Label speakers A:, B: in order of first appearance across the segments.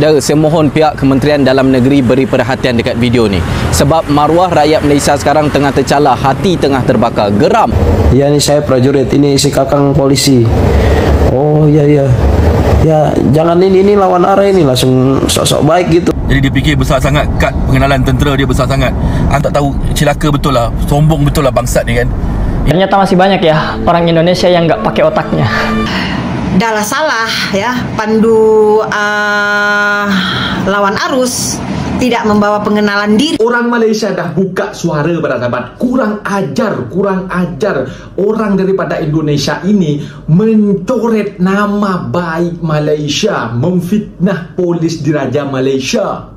A: Saudara, saya mohon pihak Kementerian Dalam Negeri beri perhatian dekat video ni. Sebab maruah rakyat Malaysia sekarang tengah tercalar, hati tengah terbakar, geram.
B: Ya, ini saya prajurit, ini si kakang polisi. Oh iya iya. Ya, jangan ini lawan arah ini langsung sok-sok baik gitu.
C: Jadi dia fikir besar sangat, kad pengenalan tentera dia besar sangat. Tak tahu celaka betul lah, sombong betul lah bangsat ni kan.
D: Ternyata masih banyak ya orang Indonesia yang nggak pakai otaknya.
E: Dah lah salah ya, pandu lawan arus, tidak membawa pengenalan diri.
F: Orang Malaysia dah buka suara para sahabat. Kurang ajar orang daripada Indonesia ini mencoret nama baik Malaysia, memfitnah polis diraja Malaysia.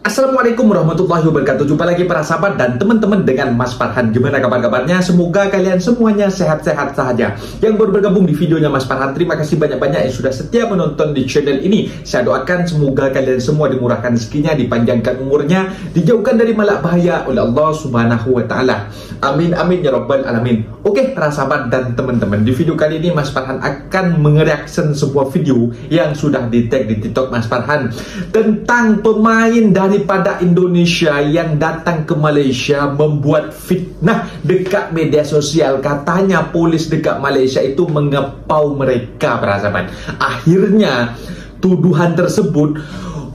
F: Assalamualaikum warahmatullahi wabarakatuh. Jumpa lagi para sahabat dan teman-teman dengan Mas Farhan. Gimana kabar-kabarnya? Semoga kalian semuanya sehat-sehat saja. Yang baru bergabung di videonya Mas Farhan, terima kasih banyak-banyak yang sudah setia menonton di channel ini. Saya doakan semoga kalian semua dimurahkan rezekinya, dipanjangkan umurnya, dijauhkan dari malak bahaya oleh Allah Subhanahu wa taala. Amin amin ya rabbal alamin. Oke para sahabat dan teman-teman, di video kali ini Mas Farhan akan mereaction sebuah video yang sudah di-tag di TikTok Mas Farhan tentang pemain daripada Indonesia yang datang ke Malaysia membuat fitnah dekat media sosial. Katanya polis dekat Malaysia itu mengepau mereka para sahabat. Akhirnya tuduhan tersebut,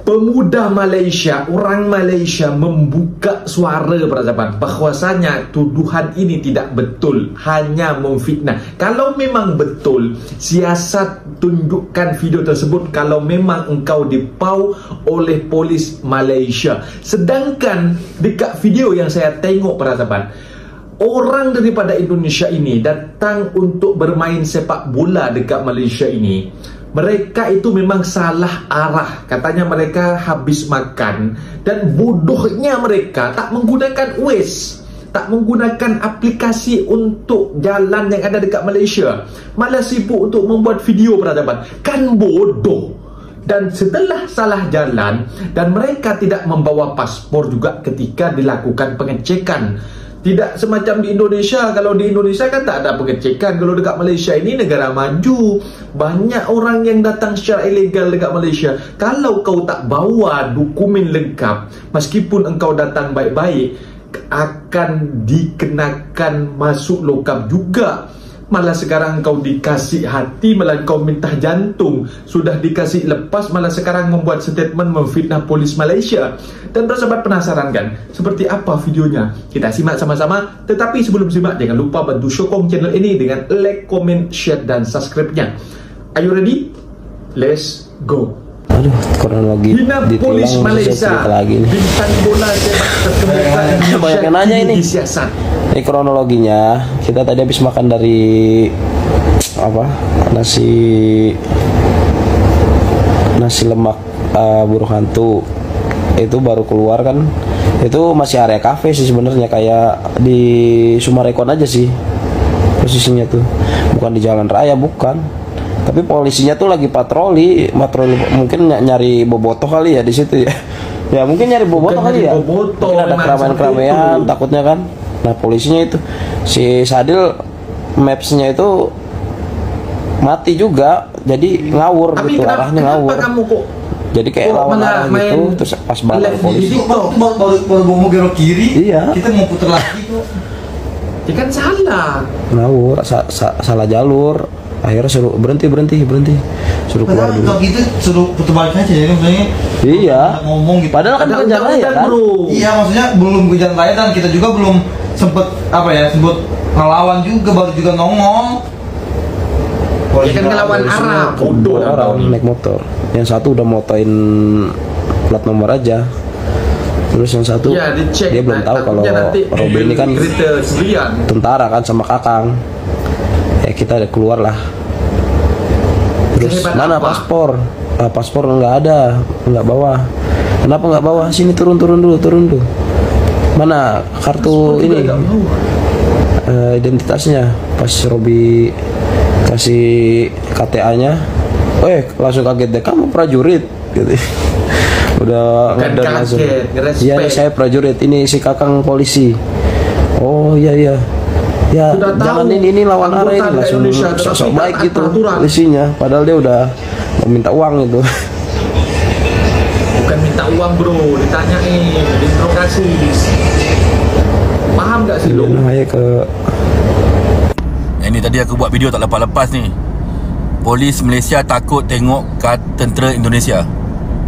F: pemuda Malaysia, orang Malaysia membuka suara para sahabat bahwasanya tuduhan ini tidak betul, hanya memfitnah. Kalau memang betul, siasat tunjukkan video tersebut kalau memang engkau dipau oleh polis Malaysia. Sedangkan dekat video yang saya tengok para sahabat, orang daripada Indonesia ini datang untuk bermain sepak bola dekat Malaysia ini. Mereka itu memang salah arah. Katanya mereka habis makan dan bodohnya mereka tak menggunakan Waze, tak menggunakan aplikasi untuk jalan yang ada dekat Malaysia. Malah sibuk untuk membuat video peradaban. Kan bodoh. Dan setelah salah jalan dan mereka tidak membawa paspor juga ketika dilakukan pengecekan. Tidak semacam di Indonesia. Kalau di Indonesia kan tak ada pengecekan. Kalau dekat Malaysia ini negara maju, banyak orang yang datang secara ilegal dekat Malaysia. Kalau kau tak bawa dokumen lengkap, meskipun engkau datang baik-baik, akan dikenakan masuk lokap juga. Malah sekarang kau dikasih hati, malah kau minta jantung. Sudah dikasih lepas, malah sekarang membuat statement memfitnah polis Malaysia. Dan para sahabat penasaran kan seperti apa videonya? Kita simak sama-sama. Tetapi sebelum simak, jangan lupa bantu sokong channel ini dengan like, comment, share, dan subscribe-nya. Are you ready? Let's go.
B: Aduh, kronologi
F: Hina polis Malaysia
B: lagi nih.
F: Bintang bola sepak terkemuka Indonesia
B: banyak yang nanya ini.
F: Disiasat.
B: Ini kronologinya, kita tadi habis makan dari apa? Nasi lemak burung hantu. Itu baru keluar kan. Itu masih area kafe sih sebenarnya, kayak di Sumarekon aja sih. Posisinya tuh. Bukan di jalan raya, bukan. Tapi polisinya tuh lagi patroli mungkin nyari bobotoh kali ya di situ ya. Ya mungkin nyari bobotoh kali ya. Mungkin ada keramaian-keramaian takutnya kan. Nah polisinya itu si Sadil mapsnya itu mati juga, jadi ngawur. Tapi gitu, arahnya ngawur.
F: Kamu kok
B: jadi kayak lawan arah gitu, terus pas banget polisi.
G: Baru mau belok kiri,
B: iya.
G: Kita mau putar lagi kok.
F: Ya kan salah.
B: Ngawur, salah jalur. Akhirnya suruh berhenti, suruh keluar dulu.
G: Kalau gitu suruh putar balik aja ya, maksudnya.
B: Iya.
G: Ngomong gitu.
B: Padahal kan bukan jalan raya kan, bro.
G: Iya, maksudnya belum ke jalan raya dan kita juga belum sempet sempet ngelawan juga, baru juga nongol.
F: Ya kan ngelawan arah, bodoh
B: orang naik motor. Yang satu udah motoin plat nomor aja. Terus yang satu ya, dia belum tahu kalau Robby ini kan tentara kan sama kakang. Ya kita keluar lah. Terus mana paspor? Paspor nggak ada, nggak bawa. Kenapa nggak bawa? Sini turun dulu. Mana kartu ini? Identitasnya. Pas Robby kasih KTA-nya, langsung kaget deh. Kamu prajurit, gitu. Udah langsung. Iya saya prajurit. Ini si kakang polisi. Oh iya. Ya jangan ini lawan arah ini langsung sok baik gitu polisinya, padahal dia udah meminta uang itu.
F: Bukan minta uang bro, ditanyain, diinterogasi. Faham gak sih lo?
C: Ini tadi aku buat video tak lepas-lepas ni. Polis Malaysia takut tengok tentera Indonesia.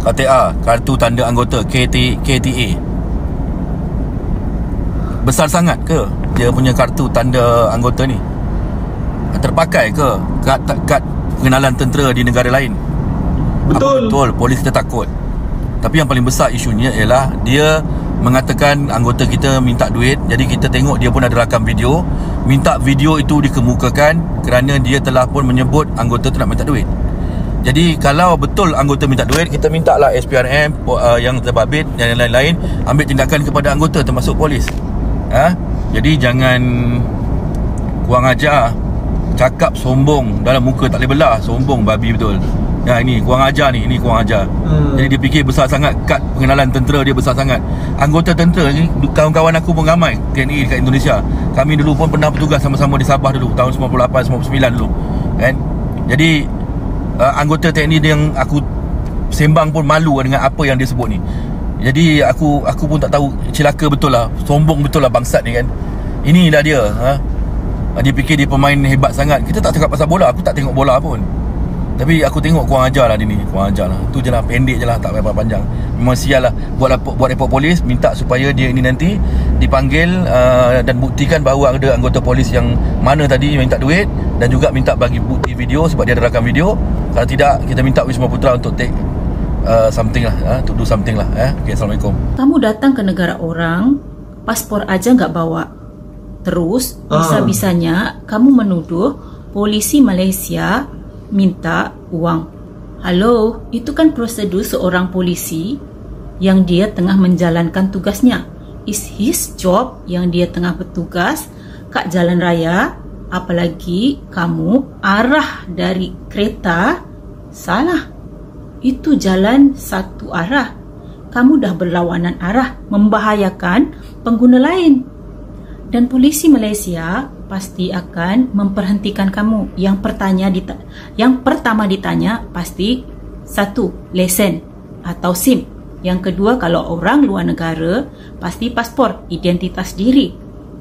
C: KTA, kartu tanda anggota, KTA. Besar sangat ke dia punya kartu tanda anggota ni? Terpakai ke kad pengenalan tentera di negara lain?
F: Betul.
C: Betul, polis kita takut. Tapi yang paling besar isunya ialah dia mengatakan anggota kita minta duit. Jadi kita tengok dia pun ada rakam video. Minta video itu dikemukakan kerana dia telah pun menyebut anggota tu nak minta duit. Jadi kalau betul anggota minta duit, kita minta lah SPRM yang terbabit dan lain-lain ambil tindakan kepada anggota termasuk polis. Jadi jangan kurang ajar. Cakap sombong dalam muka tak boleh belah. Sombong babi betul. Ini kurang ajar ni, ini kurang ajar. Jadi dia fikir besar sangat, kad pengenalan tentera dia besar sangat. Anggota tentera ni, kawan-kawan aku pun ramai TNI dekat Indonesia. Kami dulu pun pernah bertugas sama-sama di Sabah dulu, tahun 98, 99 dulu kan. Jadi anggota TNI yang aku sembang pun malu dengan apa yang dia sebut ni. Jadi aku pun tak tahu, celaka betul lah, sombong betul lah bangsat ni kan. Inilah dia. Dia fikir dia pemain hebat sangat. Kita tak cakap pasal bola, aku tak tengok bola pun. Tapi aku tengok kurang ajar lah dia ni. Kurang ajar lah. Tu je lah, pendek je lah, tak payah panjang. Memang sial lah. Buat report polis, minta supaya dia ini nanti dipanggil dan buktikan bahawa ada anggota polis yang mana tadi minta duit. Dan juga minta bagi bukti video sebab dia ada rakam video. Kalau tidak, kita minta Wisma Putra untuk take something lah, to do something lah. Okay, Assalamualaikum.
H: Kamu datang ke negara orang, paspor aja nggak bawa. Terus bisa-bisanya kamu menuduh polisi Malaysia minta uang. Halo, itu kan prosedur seorang polisi yang dia tengah menjalankan tugasnya. Is his job yang dia tengah bertugas kat jalan raya. Apalagi kamu arah dari kereta salah. Itu jalan satu arah. Kamu dah berlawanan arah, membahayakan pengguna lain. Dan polisi Malaysia pasti akan memperhentikan kamu. Yang pertama ditanya pasti satu, lesen atau SIM. Yang kedua, kalau orang luar negara pasti paspor, identitas diri.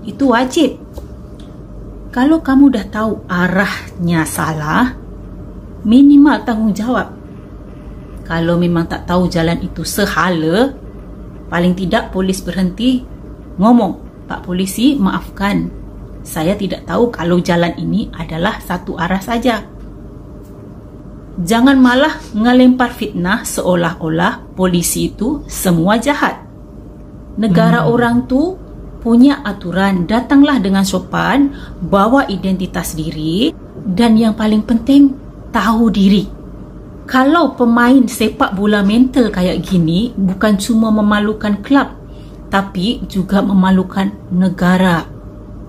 H: Itu wajib. Kalau kamu dah tahu arahnya salah, minimal tanggungjawab. Kalau memang tak tahu jalan itu sehala, paling tidak polis berhenti ngomong, Pak Polisi, maafkan, saya tidak tahu kalau jalan ini adalah satu arah saja. Jangan malah ngelempar fitnah seolah-olah polisi itu semua jahat. Negara orang tu punya aturan. Datanglah dengan sopan, bawa identitas diri, dan yang paling penting, tahu diri. Kalau pemain sepak bola mental kayak gini, bukan cuma memalukan klub, tapi juga memalukan negara.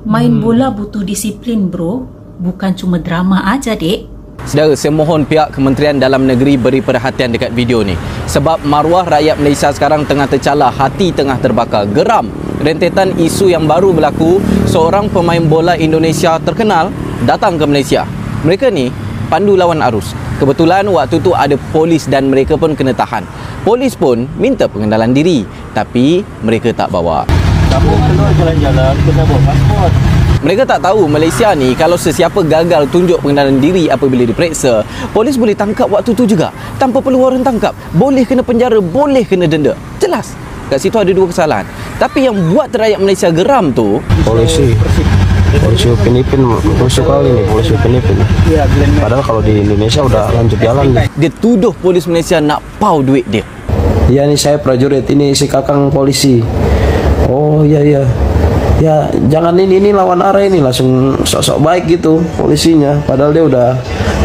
H: Main bola butuh disiplin bro, bukan cuma drama aja dek.
A: Saudara, saya mohon pihak Kementerian Dalam Negeri beri perhatian dekat video ni. Sebab maruah rakyat Malaysia sekarang tengah tercalar, hati tengah terbakar. Geram rentetan isu yang baru berlaku. Seorang pemain bola Indonesia terkenal datang ke Malaysia. Mereka ni pandu lawan arus. Kebetulan waktu tu ada polis dan mereka pun kena tahan. Polis pun minta pengenalan diri, tapi mereka tak bawa.
B: Kamu keluar jalan-jalan, kena bawa paspor.
A: Mereka tak tahu Malaysia ni kalau sesiapa gagal tunjuk pengenalan diri apabila diperiksa, polis boleh tangkap waktu tu juga. Tanpa perlu warrant tangkap. Boleh kena penjara, boleh kena denda. Jelas. Kat situ ada dua kesalahan. Tapi yang buat rakyat Malaysia geram tu,
B: Polisi Upin Ipin musuh kali nih, polisi Upin Ipin. Padahal kalau di Indonesia udah lanjut jalan nih.
A: dia tuduh polis Malaysia nak pau duit dia.
B: Iya nih, saya prajurit, ini si kakang polisi. Oh iya. Ya jangan ini lawan arah ini, langsung sok-sok baik gitu polisinya. Padahal dia udah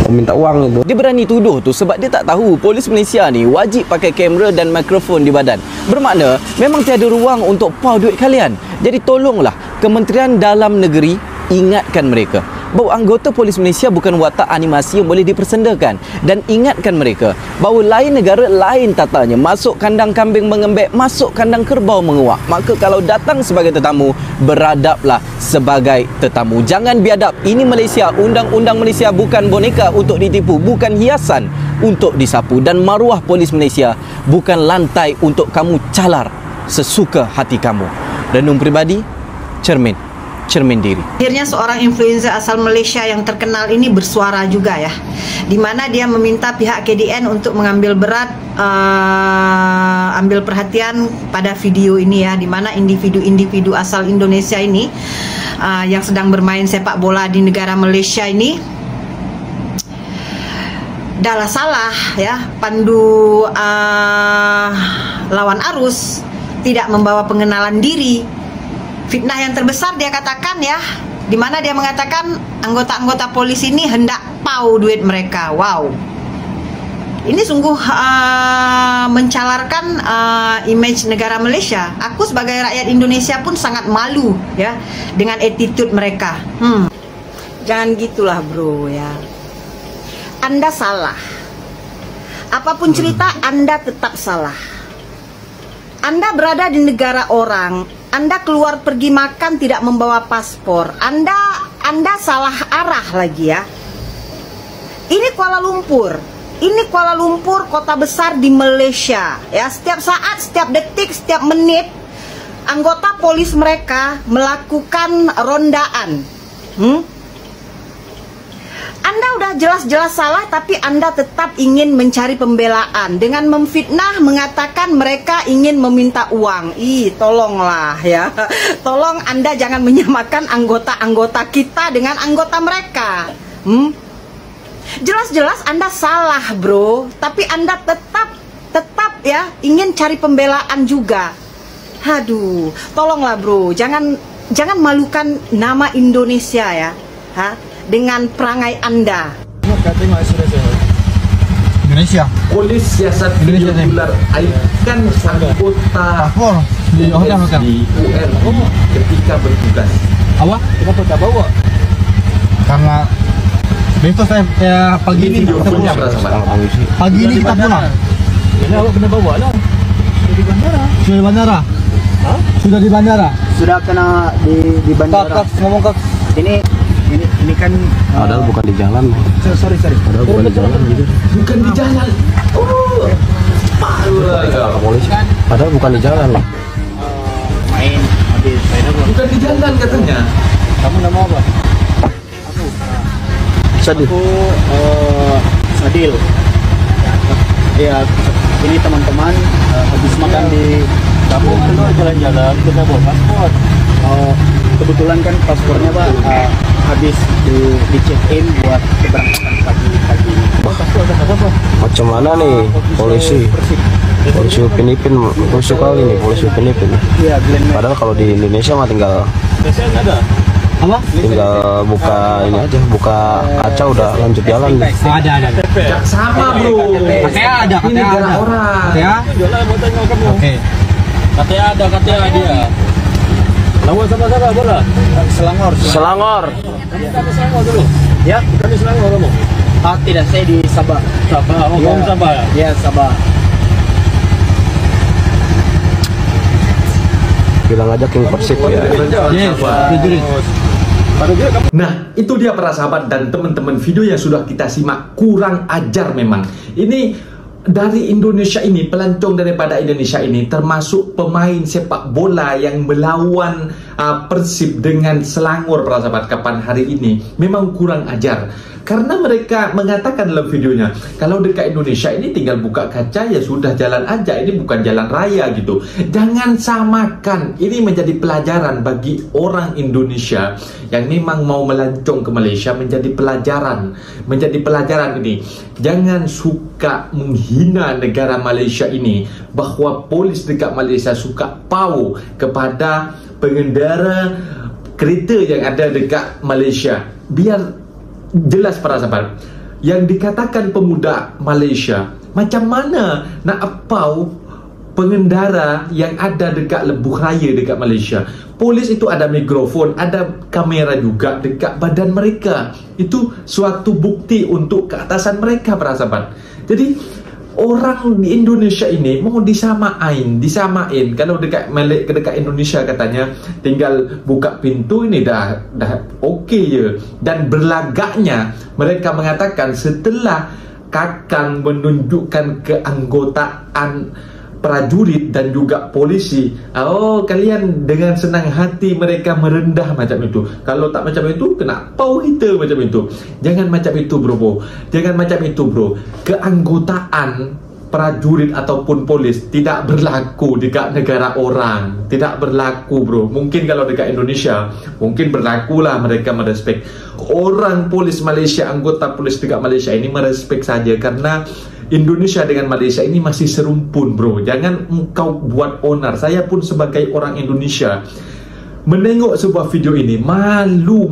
B: meminta uang itu.
A: Dia berani tuduh tu sebab dia tak tahu polis Malaysia ni wajib pakai kamera dan mikrofon di badan. Bermakna memang tiada ruang untuk pau duit kalian. Jadi tolonglah Kementerian Dalam Negeri ingatkan mereka. bahawa anggota polis Malaysia bukan watak animasi yang boleh dipersendakan, dan ingatkan mereka bahawa lain negara lain tatanya. Masuk kandang kambing mengembek, masuk kandang kerbau menguak. Maka kalau datang sebagai tetamu, beradablah sebagai tetamu. Jangan biadab. Ini Malaysia, undang-undang Malaysia bukan boneka untuk ditipu, bukan hiasan untuk disapu, dan maruah polis Malaysia bukan lantai untuk kamu calar sesuka hati kamu. Renung pribadi, cermin diri.
E: Akhirnya seorang influencer asal Malaysia yang terkenal ini bersuara juga ya, di mana dia meminta pihak KDN untuk mengambil berat, ambil perhatian pada video ini ya, di mana individu-individu asal Indonesia ini yang sedang bermain sepak bola di negara Malaysia ini adalah salah ya, pandu lawan arus, tidak membawa pengenalan diri. Fitnah yang terbesar dia katakan ya, di mana dia mengatakan anggota-anggota polisi ini hendak pau duit mereka. Wow, ini sungguh mencalarkan image negara Malaysia. Aku sebagai rakyat Indonesia pun sangat malu ya dengan attitude mereka. Jangan gitulah bro ya. Anda salah. Apapun cerita, Anda tetap salah. Anda berada di negara orang, Anda keluar pergi makan tidak membawa paspor, Anda salah arah lagi ya. Ini Kuala Lumpur, kota besar di Malaysia ya. Setiap saat, setiap detik, setiap menit, anggota polis mereka melakukan rondaan. Anda udah jelas-jelas salah, tapi Anda tetap ingin mencari pembelaan dengan memfitnah, mengatakan mereka ingin meminta uang. Tolonglah ya. Tolong Anda jangan menyamakan anggota-anggota kita dengan anggota mereka. Jelas-jelas Anda salah, bro, tapi Anda tetap ya ingin cari pembelaan juga. Aduh, tolonglah bro, jangan malukan nama Indonesia ya. Dengan perangai Anda.
G: Indonesia.
F: Polis siasat video tular aikan anggota di URI ketika bertugas.
G: Apa? Kenapa tak bawa? Karena besok saya pagi ini kita pulang. Pagi ini kita pulang.
A: Jadi awak kena bawa lah. Sudah di bandara. Sudah di bandara.
I: Sudah kena di bandara.
G: Kak, ngomong kak.
I: Ini kan
B: Padahal bukan di jalan.
I: sorry.
B: Padahal bukan di jalan gitu.
F: Bukan di jalan.
B: Padahal bukan di jalan loh.
I: main habis
F: Bukan di jalan katanya.
I: Kamu nama apa?
B: Sadil.
I: Aku Sadil. Ya, ini teman-teman habis makan di kamu keluar jalan-jalan kita bawa paspor. Kebetulan kan paspornya Pak habis di check in buat keberangkatan pagi ini.
B: Macam mana nih polisi Upin Ipin rusuh kali nih, polisi Upin Ipin.
I: Iya,
B: Padahal kalau di Indonesia mah tinggal buka ini aja, buka kaca udah lanjut jalan nih.
G: Ada.
F: Sama bro.
G: KTA ada.
F: Ini negara orang.
G: KTA? Oke.
C: KTA dia. Lawan sama-sama bola.
B: Selangor.
I: Ya,
C: Bukan di Selangor kamu.
I: tidak, saya di Sabah.
C: Sabah, kamu Sabah ya?
I: Ya, Sabah.
B: Bilang aja King Persib ya.
F: Nah, itu dia para sahabat dan teman-teman, video yang sudah kita simak kurang ajar memang. Ini dari Indonesia ini, pelancong daripada Indonesia ini, termasuk pemain sepak bola yang melawan Persib dengan Selangor para sahabat kapan hari ini, memang kurang ajar. Karena mereka mengatakan dalam videonya, kalau dekat Indonesia ini tinggal buka kaca ya sudah jalan aja, ini bukan jalan raya gitu. Jangan samakan, ini menjadi pelajaran bagi orang Indonesia yang memang mau melancong ke Malaysia, menjadi pelajaran ini. Jangan suka menghina negara Malaysia ini, bahwa polis dekat Malaysia suka pau kepada pengendara kereta yang ada dekat Malaysia. Biar jelas para sahabat, yang dikatakan pemuda Malaysia, macam mana nak apau pengendara yang ada dekat lebuh raya dekat Malaysia. Polis itu ada mikrofon, ada kamera juga dekat badan mereka. Itu suatu bukti untuk keatasan mereka, para sahabat. Jadi orang di Indonesia ini mau disamain. Kalau dekat Indonesia katanya tinggal buka pintu ini dah okey je. Dan berlagaknya mereka mengatakan setelah Kakang menunjukkan keanggotaan prajurit dan juga polisi, kalian dengan senang hati mereka merendah macam itu. Kalau tak macam itu, kena pau kita macam itu. Jangan macam itu, bro. Jangan macam itu, bro. Keanggotaan prajurit ataupun polis tidak berlaku dekat negara orang. Tidak berlaku, bro. Mungkin kalau dekat Indonesia mungkin berlakulah, mereka merespek. Orang polis Malaysia, anggota polis dekat Malaysia ini merespek saja karena Indonesia dengan Malaysia ini masih serumpun, bro. Jangan engkau buat onar. Saya pun sebagai orang Indonesia menengok sebuah video ini malu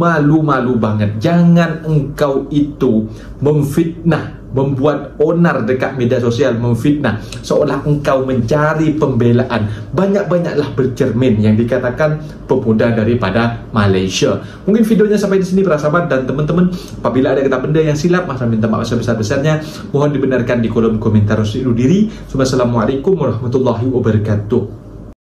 F: banget. Jangan engkau itu memfitnah, membuat onar dekat media sosial, memfitnah seolah engkau mencari pembelaan. Banyak-banyaklah bercermin yang dikatakan pemuda daripada Malaysia. Mungkin videonya sampai di sini, para sahabat dan teman-teman. Apabila ada kata benda yang silap, masa minta maaf sebesar-besarnya. Mohon dibenarkan di kolom komentar. Assalamualaikum warahmatullahi wabarakatuh.